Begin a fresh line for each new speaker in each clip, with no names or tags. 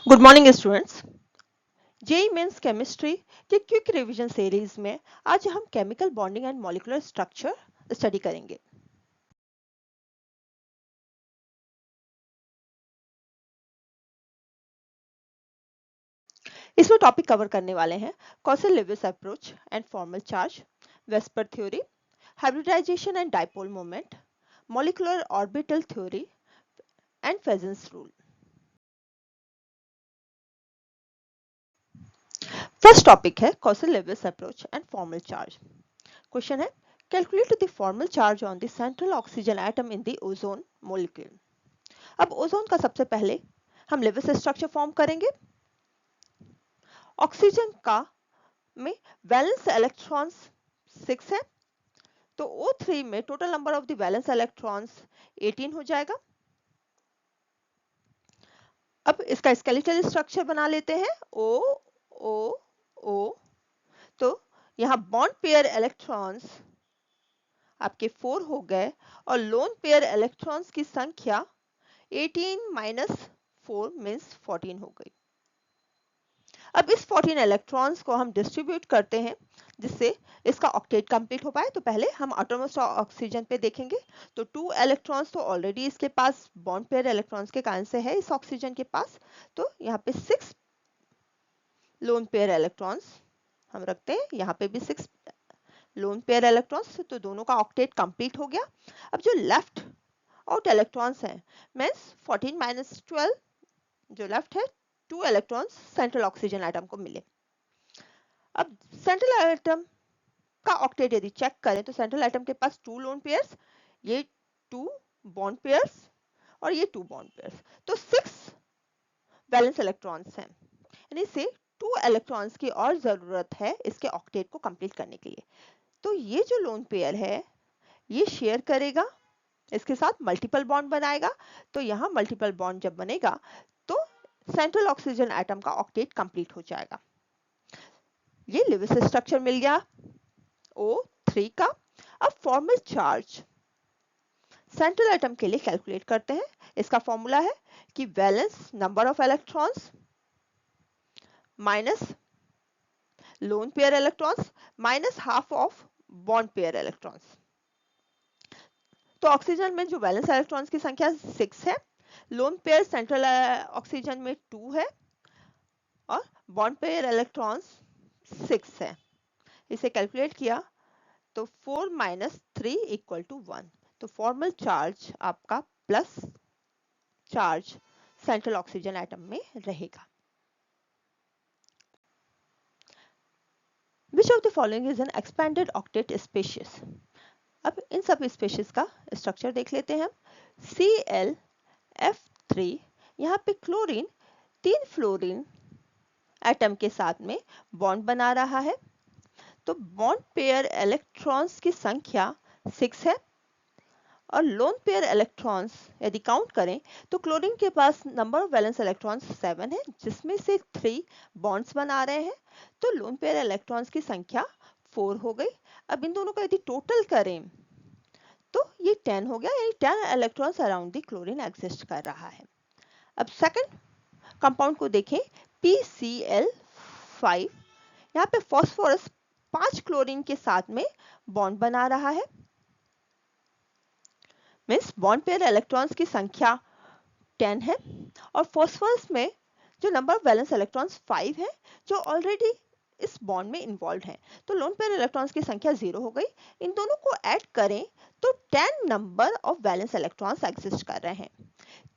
Good morning students. JEE mains chemistry के quick revision series में आज हम chemical bonding and molecular structure study करेंगे। इसमें टॉपिक कवर करने वाले हैं Kossel Lewis approach and formal charge, VSEPR theory, hybridisation and dipole moment, molecular orbital theory and Fajans rule. First topic है Kossel Lewis approach and formal charge. Question है calculate the formal charge on the central oxygen atom in the ozone molecule. अब ozone का सबसे पहले हम Levi's structure form करेंगे। Oxygen का में वैलेंस इलेक्ट्रॉन्स 6 है, तो O3 में total number of the valence electrons 18 हो जाएगा। अब इसका स्केलेटल स्ट्रक्चर बना लेते हैं O O O। तो यहाँ बॉन्ड पेयर इलेक्ट्रॉन्स आपके 4 हो गए और लोन पेयर इलेक्ट्रॉन्स की संख्या 18 माइनस 4 मीन्स 14 हो गई। अब इस 14 इलेक्ट्रॉन्स को हम डिस्ट्रीब्यूट करते हैं जिससे इसका ऑक्टेट कंप्लीट हो पाए। तो पहले हम एटॉम्स ऑफ ऑक्सीजन पे देखेंगे। तो 2 इलेक्ट्रॉन्स तो ऑलरेडी इसके पास बॉन्ड पेयर इलेक्ट्रॉन्स के कारण से है इस ऑक्सीजन के पास, तो यहाँ पे 6 लोन पेयर इलेक्ट्रॉन्स हम रखते हैं। यहाँ पे भी 6 लोन पेयर इलेक्ट्रॉन्स, तो दोनों का ऑक्टेट कंप्लीट हो गया। अब जो लेफ्ट आउट इलेक्ट्रॉन्स हैं मीन्स 14 माइनस 12 जो लेफ्ट है 2 इलेक्ट्रॉन्स सेंट्रल ऑक्सीजन एटम को मिले। अब सेंट्रल एटम का ऑक्टेट यदि चेक करें तो सेंट्रल एटम के पास 2 लोन पेयर्स, ये 2 बॉन्ड पेयर्स और ये 2 बॉन्ड पेयर्स, तो 6 वैलेंस इलेक्ट्रॉन्स हैं। यानी से 2 इलेक्ट्रॉन्स की और जरूरत है इसके ऑक्टेट को कंप्लीट करने के लिए। तो ये जो लोन पेयर है ये शेयर करेगा, इसके साथ मल्टीपल बॉन्ड बनाएगा। तो यहाँ मल्टीपल बॉन्ड जब बनेगा तो सेंट्रल ऑक्सीजन एटम का ऑक्टेट कंप्लीट हो जाएगा। ये लेविस स्ट्रक्चर मिल गया O3 का। अब फॉर्मल चार्ज सेंट्रल एटम के लिए कैलकुलेट करते हैं। इसका फॉर्मूला है कि valence number of electrons minus lone pair electrons minus half of bond pair electrons. तो ऑक्सीजन में जो वैलेंस इलेक्ट्रॉन्स की संख्या 6 है, लोन पेयर सेंट्रल ऑक्सीजन में 2 है और बॉन्ड पेयर इलेक्ट्रॉन्स 6 है। इसे कैलकुलेट किया तो 4 माइनस 3 इक्वल टू 1। तो फॉर्मल चार्ज आपका plus charge central oxygen atom में रहेगा। Which of the following is an expanded octet species? अब इन सब स्पेशीज का स्ट्रक्चर देख लेते हैं हम। ClF3, यहाँ पे क्लोरीन 3 फ्लोरीन एटम के साथ में बॉन्ड बना रहा है। तो बॉन्ड पेयर इलेक्ट्रॉन्स की संख्या 6 है और लोन पेयर इलेक्ट्रॉन्स यदि काउंट करें तो क्लोरीन के पास नंबर ऑफ वैलेंस इलेक्ट्रॉन्स 7 है जिसमें से 3 बॉन्ड्स बना रहे हैं। तो लोन पेयर इलेक्ट्रॉन्स की संख्या 4 हो गई। अब इन दोनों को यदि टोटल करें तो ये 10 हो गया, यानी 10 electrons around the chlorine exist कर रहा है। अब सेकंड कंपाउंड को देखें PCl5, यहाँ पे फास्फोरस 5 क्लोरीन के साथ में बॉन्ड बना रहा है। मीन्स बॉन्ड पेयर इलेक्ट्रॉन्स की संख्या 10 है और फास्फोरस में जो नंबर ऑफ वैलेंस इलेक्ट्रॉन्स 5 है जो ऑलरेडी इस बॉन्ड में इन्वॉल्व है। तो लोन पेयर इलेक्ट्रॉन्स की संख्या 0 हो गई। इन दोनों को ऐड करें तो 10 number of valence electrons exist कर रहे हैं।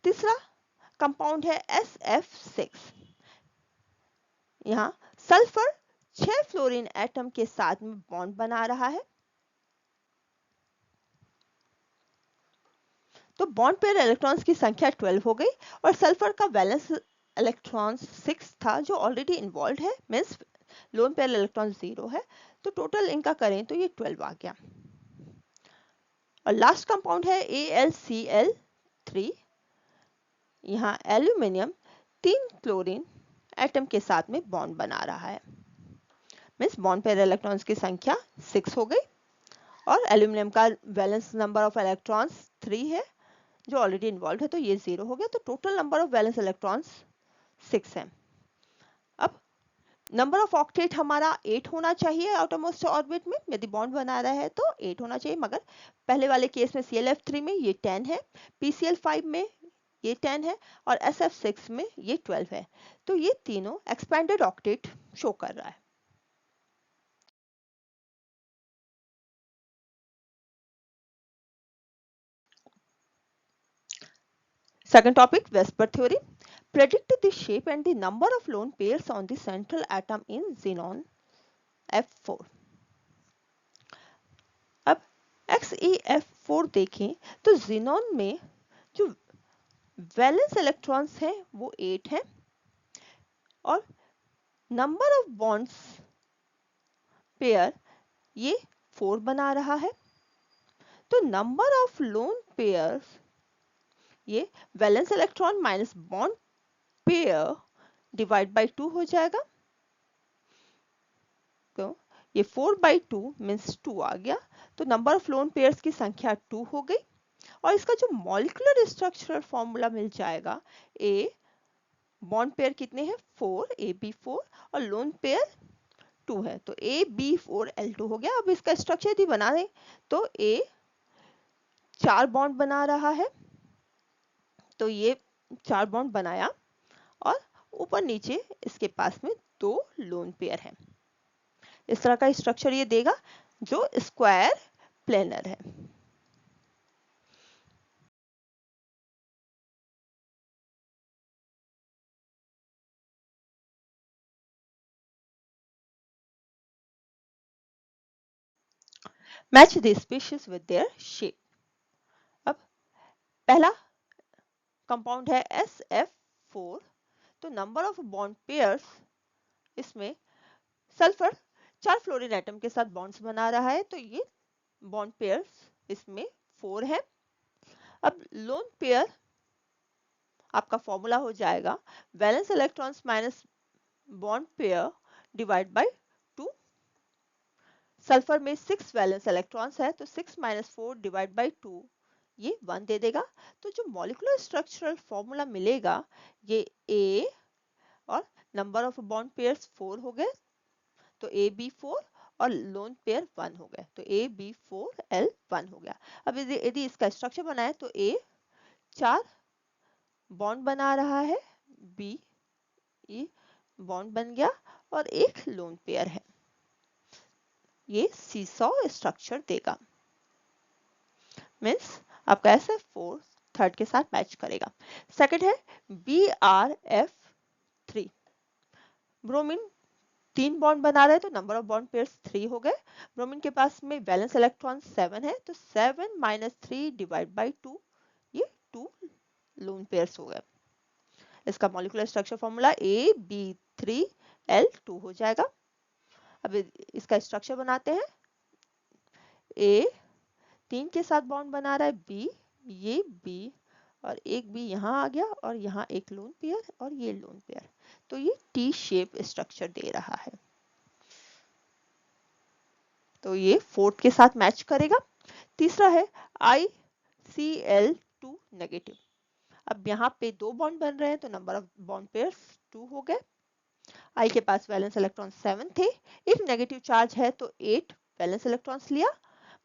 तीसरा कंपाउंड है SF6, यहाँ सल्फर 6 फ्लोरीन एटम के साथ में बॉन्ड बना रहा है। तो बॉन्ड पेयर इलेक्ट्रॉन्स की संख्या 12 हो गई और सल्फर का वैलेंस इलेक्ट्रॉन्स 6 था जो ऑलरेडी इन्वॉल्व है, मींस लोन पेयर इलेक्ट्रॉन 0 है। तो टोटल इनका करें तो ये 12 आ गया। और लास्ट कंपाउंड है AlCl3, यहाँ एल्यूमिनियम 3 क्लोरीन एटम के साथ में बॉन्ड बना रहा है। मींस बॉन्ड पेयर इलेक्ट्रॉन्स की संख्या 6 हो गई और एल्यूमिनियम का वैलेंस नंबर ऑफ इलेक्ट्रॉन्स 3 है जो ऑलरेडी इन्वॉल्व है, तो ये 0 हो गया। तो total number of valence electrons 6 है। अब नंबर ऑफ ऑक्टेट हमारा 8 होना चाहिए आउटरमोस्ट ऑर्बिट में, यदि बॉन्ड बना रहा है तो 8 होना चाहिए, मगर पहले वाले केस में ClF3 में ये 10 है, PCl5 में ये 10 है और SF6 में ये 12 है। तो ये तीनों एक्सपेंडेड ऑक्टेट शो कर रहा है। Second topic, Vesper theory. Predict the shape and the number of lone pairs on the central atom in xenon F4. अब XeF4 देखें तो xenon में जो वैलेंस इलेक्ट्रॉन्स हैं वो 8 हैं और नंबर ऑफ बॉन्ड्स पेयर ये 4 बना रहा है। तो नंबर ऑफ लोन पेयर्स ये valence electron minus bond pair divide by 2 हो जाएगा। तो ये 4/2 मीन्स 2 आ गया। तो नंबर ऑफ लोन पेयर्स की संख्या 2 हो गई और इसका जो मॉलिक्यूलर स्ट्रक्चरल फॉर्मूला मिल जाएगा, ए बॉन्ड पेयर कितने हैं 4 AB4 और लोन पेयर 2 है तो AB4L2 हो गया। अब इसका स्ट्रक्चर यदि बना दें तो ए 4 बॉन्ड बना रहा है, तो ये 4 बॉन्ड बनाया और ऊपर नीचे इसके पास में 2 लोन पेयर है। इस तरह का स्ट्रक्चर ये देगा जो स्क्वायर प्लेनर है। Match the species with their shape. अब पहला कंपाउंड है SF4, तो नंबर ऑफ बॉन्ड पेयर्स इसमें सल्फर 4 फ्लोरीन एटम के साथ बॉन्ड्स बना रहा है, तो ये बॉन्ड पेयर्स इसमें 4 है। अब लोन पेयर आपका फॉर्मूला हो जाएगा valence electrons minus bond pair divide by 2। Sulphur में 6 वैलेंस इलेक्ट्रॉन्स है तो 6 माइनस 4 डिवाइड बाय 2 ये 1 दे देगा। तो जो मॉलिक्यूलर स्ट्रक्चरल फॉर्मूला मिलेगा ये ए और नंबर ऑफ बॉन्ड पेयर्स 4 हो गए तो AB4 और लोन पेयर 1 हो गए तो AB4L1 हो गया। अब यदि इसका स्ट्रक्चर बनाए तो ए 4 बॉन्ड बना रहा है, बी ये बॉन्ड बन गया और एक लोन पेयर है, ये सीसॉ स्ट्रक्चर देगा। मीन्स आपका SF4 थर्ड के साथ मैच करेगा। सेकंड है BrF3। ब्रोमीन 3 बॉन्ड बना रहे हैं तो नंबर ऑफ बॉन्ड पेयर्स 3 हो गए। ब्रोमीन के पास में वैलेंस इलेक्ट्रॉन 7 है तो 7 माइनस 3 डिवाइड बाई 2 ये 2 लोन पेयर्स हो गए। इसका मॉलिक्यूलर स्ट्रक्चर फॉर्मूला AB3L2 हो जाएगा। अब इसका स्ट्रक्चर बनाते हैं। ए 3 के साथ बॉन्ड बना रहा है, बी ये बी और एक बी यहाँ आ गया और यहाँ एक लोन पेयर और ये लोन पेयर, तो ये टी शेप स्ट्रक्चर दे रहा है। तो ये फोर्थ के साथ मैच करेगा। तीसरा है ICl2 नेगेटिव। अब यहाँ पे 2 बॉन्ड बन रहे हैं तो नंबर ऑफ बॉन्ड पेयर्स 2 हो गए। आई के पास वैलेंस इलेक्ट्रॉन 7 थे, एक नेगेटिव चार्ज है तो 8 वैलेंस इलेक्ट्रॉन्स लिया,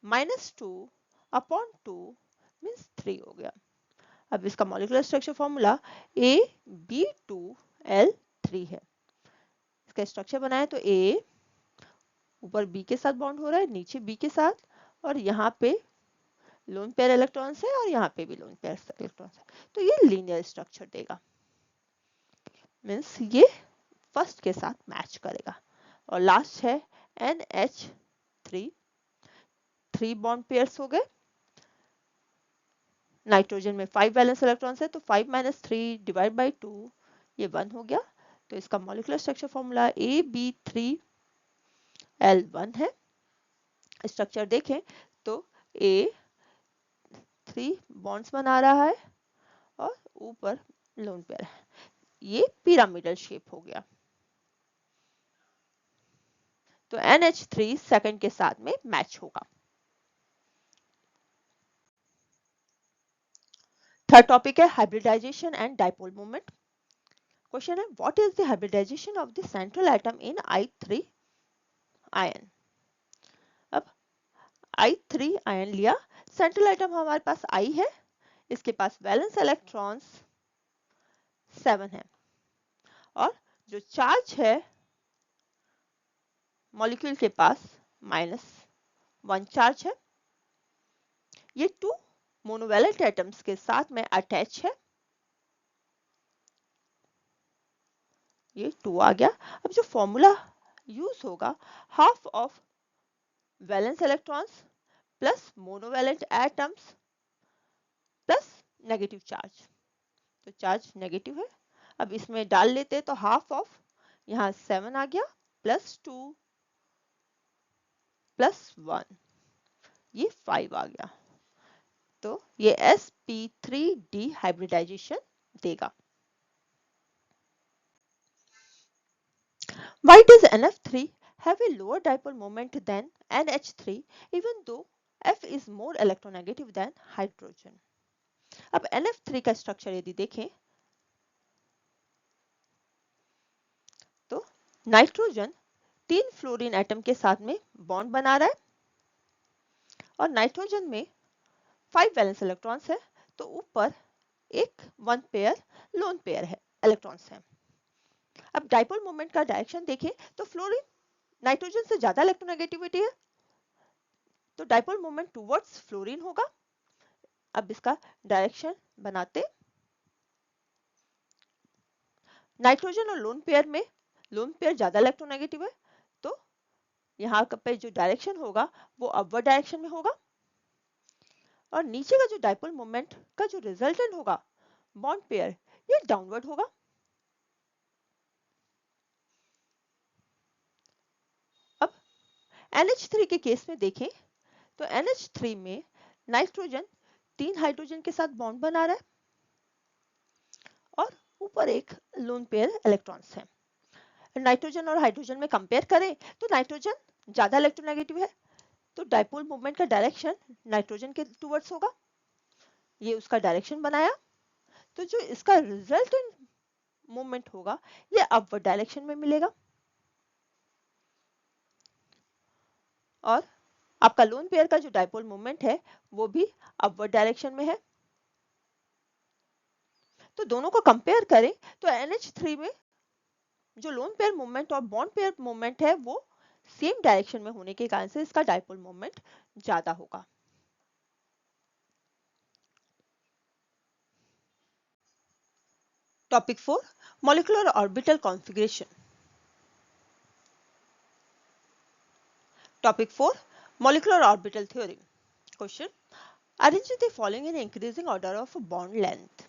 -2/2 मीन्स 3 हो गया। अब इसका मॉलिक्यूलर स्ट्रक्चर फॉर्मूला AB2L3 है। इसका स्ट्रक्चर बनाए तो ए ऊपर बी के साथ बॉन्ड हो रहा है, नीचे बी के साथ और यहाँ पे लोन पेयर इलेक्ट्रॉन्स है और यहाँ पे भी लोन पेयर इलेक्ट्रॉन्स है, तो ये लीनियर स्ट्रक्चर देगा। मीन्स ये फर्स्ट के साथ मैच करेगा। और लास्ट है NH3, 3 बॉन्ड पेयर्स हो गए। नाइट्रोजन में 5 वैलेंस इलेक्ट्रॉन्स है तो 5 माइनस 3 डिवाइड बाई 2 ये 1 हो गया। तो इसका मॉलिक्यूलर स्ट्रक्चर फॉर्मूला AB3L1 है। स्ट्रक्चर देखें तो ए 3 बॉन्ड्स बना रहा है और ऊपर लोन पेयर है, ये पिरामिडल शेप हो गया। तो NH3 सेकंड के साथ में मैच होगा। थर्ड टॉपिक है hybridisation and dipole moment. Question है what is the hybridisation of the central atom in I3 ion. अब I3 आयन लिया, सेंट्रल एटम हमारे पास I है, इसके पास वैलेंस इलेक्ट्रॉन्स 7 है और जो चार्ज है मॉलिक्यूल के पास -1 चार्ज है। ये 2 मोनोवैलेंट एटम्स के साथ में अटैच है, ये 2 आ गया। अब जो फॉर्मूला यूज होगा, half of valence electrons plus monovalent atoms plus negative charge, तो चार्ज नेगेटिव है। अब इसमें डाल लेते हैं तो हाफ ऑफ, यहाँ 7 आ गया प्लस 2 प्लस 1, ये 5 आ गया, तो ये sp3d हाइब्रिडाइजेशन देगा। Why does NF3 have a lower dipole moment than NH3 even though F is more electronegative than hydrogen? अब NF3 का स्ट्रक्चर यदि देखें तो नाइट्रोजन 3 फ्लोरीन एटम के साथ में बॉन्ड बना रहा है और नाइट्रोजन में 5 वैलेंस इलेक्ट्रॉन्स है, तो ऊपर एक 1 पेयर लोन पेयर है इलेक्ट्रॉन्स है। अब डाइपोल मोमेंट का डायरेक्शन देखें तो फ्लोरीन नाइट्रोजन से ज्यादा इलेक्ट्रोनेगेटिविटी है, तो डाइपोल मोमेंट टुवर्ड्स फ्लोरीन होगा। अब इसका डायरेक्शन बनाते, नाइट्रोजन और लोन पेयर में लोन पेयर ज्यादा इलेक्ट्रोनेगेटिव है, तो यहाँ पे जो डायरेक्शन होगा वो अपवर्ड डायरेक्शन में होगा और नीचे का जो डाइपोल मोमेंट का जो रिजल्टेंट होगा बॉन्ड पेयर, ये डाउनवर्ड होगा। अब NH3 के केस में देखें तो NH3 में नाइट्रोजन 3 हाइड्रोजन के साथ बॉन्ड बना रहा है और ऊपर एक लोन पेयर इलेक्ट्रॉन्स है। नाइट्रोजन और हाइड्रोजन में कंपेयर करें तो नाइट्रोजन ज्यादा इलेक्ट्रोनेगेटिव है, तो डाइपोल मूवमेंट का डायरेक्शन नाइट्रोजन के टुवर्ड्स होगा, ये उसका डायरेक्शन बनाया, तो जो इसका रिजल्टेंट मूवमेंट होगा ये अपवर्ड डायरेक्शन में मिलेगा और आपका लोन पेयर का जो डाइपोल मूवमेंट है वो भी अपवर्ड डायरेक्शन में है। तो दोनों को कंपेयर करें तो NH3 में जो लोन पेयर मूवमेंट और बॉन्ड पेयर मूवमेंट है वो सेम डायरेक्शन में होने के कारण से इसका डाइपोल मूवमेंट ज्यादा होगा। Topic 4 molecular orbital configuration. Topic 4 molecular orbital theory. Question arrange the following in increasing order of bond length.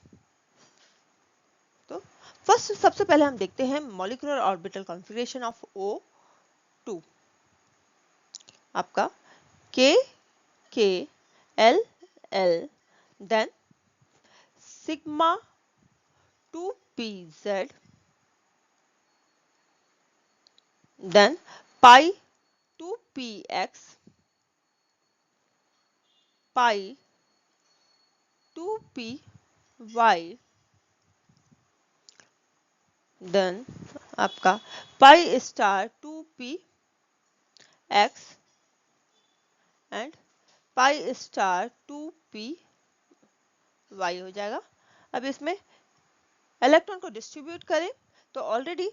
तो फर्स्ट सबसे पहले हम देखते हैं molecular orbital configuration of O2। आपका K K L L then sigma 2pz then pi 2px pi 2py then आपका pi star 2px and pi star 2py हो जाएगा। अब इसमें इलेक्ट्रॉन को डिस्ट्रीब्यूट करें तो ऑलरेडी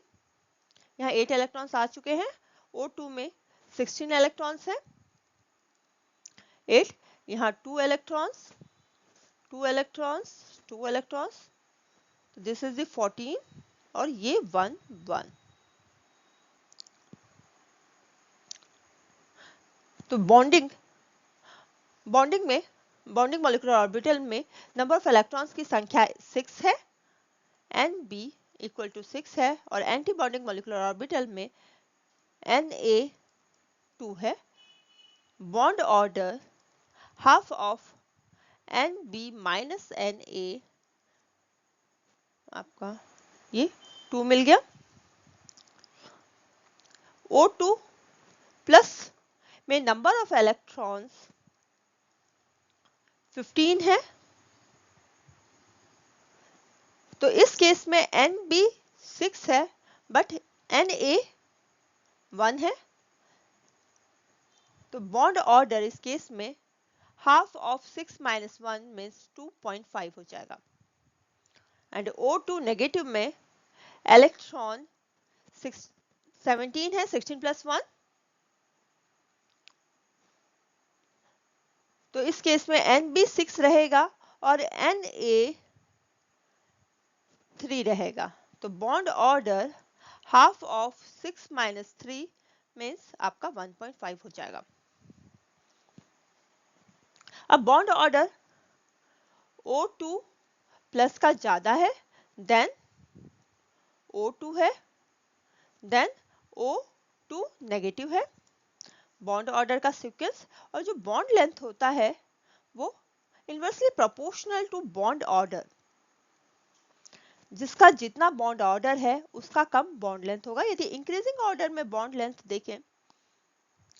यहाँ 8 इलेक्ट्रॉन्स आ चुके हैं, O2 में 16 इलेक्ट्रॉन्स हैं, 8 यहाँ 2 electrons 2 electrons 2 electrons, this is the 14 और ये 1 1। तो बॉन्डिंग मॉलिक्यूलर ऑर्बिटल में नंबर ऑफ इलेक्ट्रॉन्स की संख्या 6 है, Nb इक्वल टू 6 है और एंटी बॉन्डिंग मॉलिक्यूलर ऑर्बिटल में Na2 है। Bond order half of Nb minus Na, आपका ये 2 मिल गया। O2 प्लस में नंबर ऑफ इलेक्ट्रॉन्स 15 है, तो इस केस में Nb 6 है बट Na 1 है, तो बॉन्ड ऑर्डर इस केस में हाफ ऑफ 6 माइनस 1 मीन्स 2.5 हो जाएगा। एंड O2 नेगेटिव में इलेक्ट्रॉन 17 है, 16 प्लस 1, तो इस केस में N भी 6 रहेगा और Na 3 रहेगा, तो bond order half of 6 minus 3 means आपका 1.5 हो जाएगा। अब बॉन्ड ऑर्डर O2 प्लस का ज्यादा है देन O2 है, देन O2 नेगेटिव है, बॉन्ड ऑर्डर का सीक्वेंस, और जो बॉन्ड लेंथ होता है वो inversely proportional to bond order, जिसका जितना बॉन्ड ऑर्डर है उसका कम बॉन्ड लेंथ होगा। यदि इंक्रीजिंग ऑर्डर में बॉन्ड लेंथ देखें,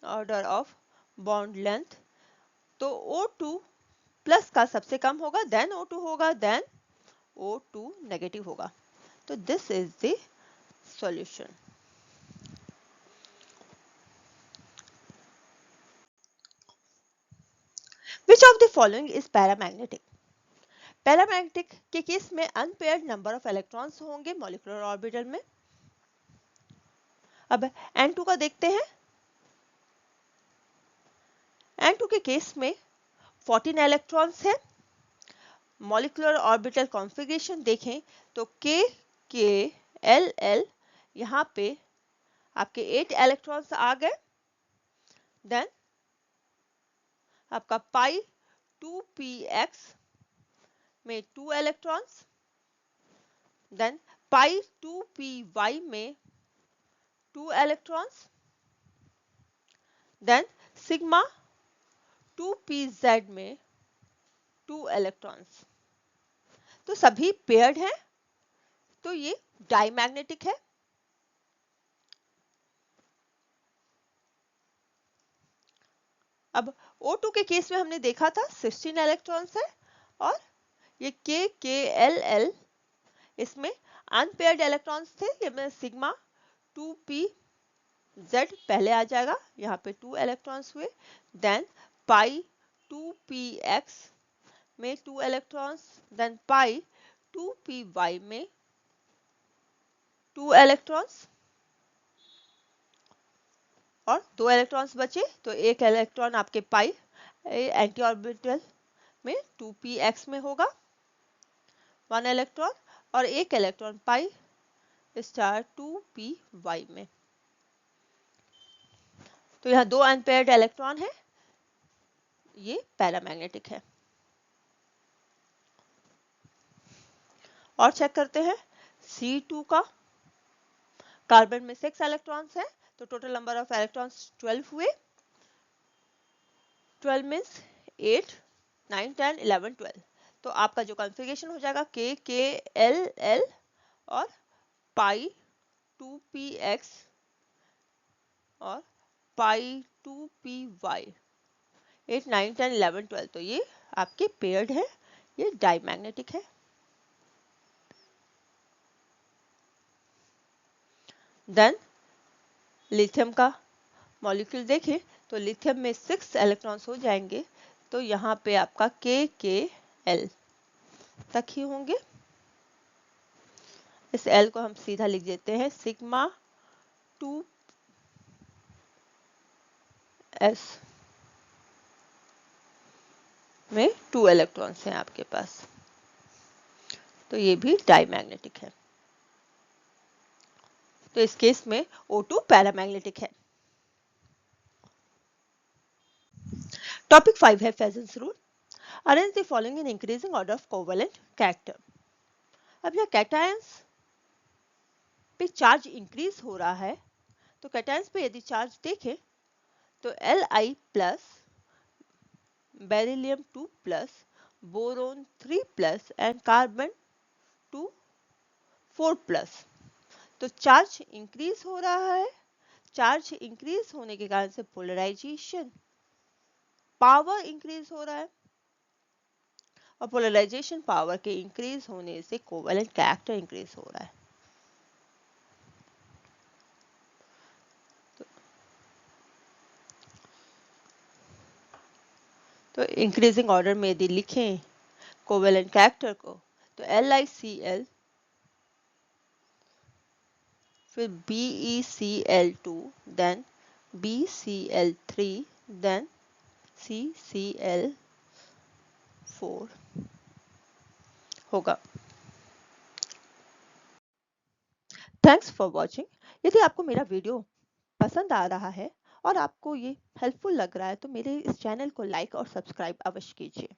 ऑर्डर ऑफ बॉन्ड लेंथ, तो O2 प्लस का सबसे कम होगा, देन O2 होगा, देन O2 नेगेटिव होगा। तो this is the solution. Which of the following is paramagnetic? Paramagnetic के केस में अनपेयर्ड नंबर ऑफ इलेक्ट्रॉन्स होंगे मॉलिक्यूलर ऑर्बिटल में। अब N2 का देखते हैं। N2 के केस में 14 इलेक्ट्रॉन्स है। मॉलिक्यूलर ऑर्बिटल कॉन्फ़िगरेशन देखें तो K K L L, यहाँ पे आपके 8 इलेक्ट्रॉन्स आ गए। देन आपका पाई 2px में 2 इलेक्ट्रॉन्स, देन पाई 2py में 2 इलेक्ट्रॉन्स, देन सिग्मा 2pz में 2 इलेक्ट्रॉन्स। तो सभी पेयर्ड हैं, तो ये डाईमैग्नेटिक है। अब O2 के केस में हमने देखा था 16 इलेक्ट्रॉन्स है, और ये K K L L इसमें अनपेयर्ड इलेक्ट्रॉन्स थे। ये में सिग्मा 2pz पहले आ जाएगा, यहाँ पे 2 इलेक्ट्रॉन्स हुए, देन पाई 2px में 2 इलेक्ट्रॉन्स, देन पाई 2py में 2 इलेक्ट्रॉन्स, और 2 इलेक्ट्रॉन्स बचे, तो एक इलेक्ट्रॉन आपके पाई एंटी ऑर्बिटल में 2px में होगा 1 इलेक्ट्रॉन, और एक इलेक्ट्रॉन पाई स्टार 2py में। तो यहाँ 2 अनपेयर्ड इलेक्ट्रॉन है, ये पैरामैग्नेटिक है। और चेक करते हैं C2 का। कार्बन में 6 इलेक्ट्रॉन्स है, तो टोटल नंबर ऑफ इलेक्ट्रॉन्स 12 हुए। 12 मीन्स 8 9 10 11 12, तो आपका जो कॉन्फ़िगरेशन हो जाएगा K K L L और पाई 2px और पाई 2py 8 9 10 11 12, तो ये आपके पेयर्ड है, ये डाईमैग्नेटिक है। देन लिथियम का मॉलिक्यूल देखें तो लिथियम में 6 इलेक्ट्रॉन्स हो जाएंगे, तो यहाँ पे आपका K K L तक ही होंगे। इस L को हम सीधा लिख देते हैं सिग्मा 2s में 2 इलेक्ट्रॉन्स हैं आपके पास, तो ये भी डाईमैग्नेटिक है। तो इस केस में O2 पैरामैग्नेटिक है। टॉपिक 5 है Fajans rule. Arrange the following in increasing order of covalent character. अब यह कैटायंस पे चार्ज इंक्रीज हो रहा है, तो कैटायंस पे यदि चार्ज देखें तो Li plus, beryllium 2 plus, boron 3 plus and carbon 2 4 plus. तो चार्ज इंक्रीज हो रहा है, चार्ज इंक्रीज होने के कारण से पोलराइजेशन पावर इंक्रीज हो रहा है, और पोलराइजेशन पावर के इंक्रीज होने से कोवेलेंट कैरेक्टर इंक्रीज हो रहा है। तो इंक्रीजिंग ऑर्डर में यदि लिखें कोवेलेंट कैरेक्टर को तो LiCl, फिर BeCl2, then BCl3, then CCl4 होगा। Thanks for watching. यदि आपको मेरा वीडियो पसंद आ रहा है और आपको ये हेल्पफुल लग रहा है तो मेरे इस चैनल को लाइक और सब्सक्राइब अवश्य कीजिए।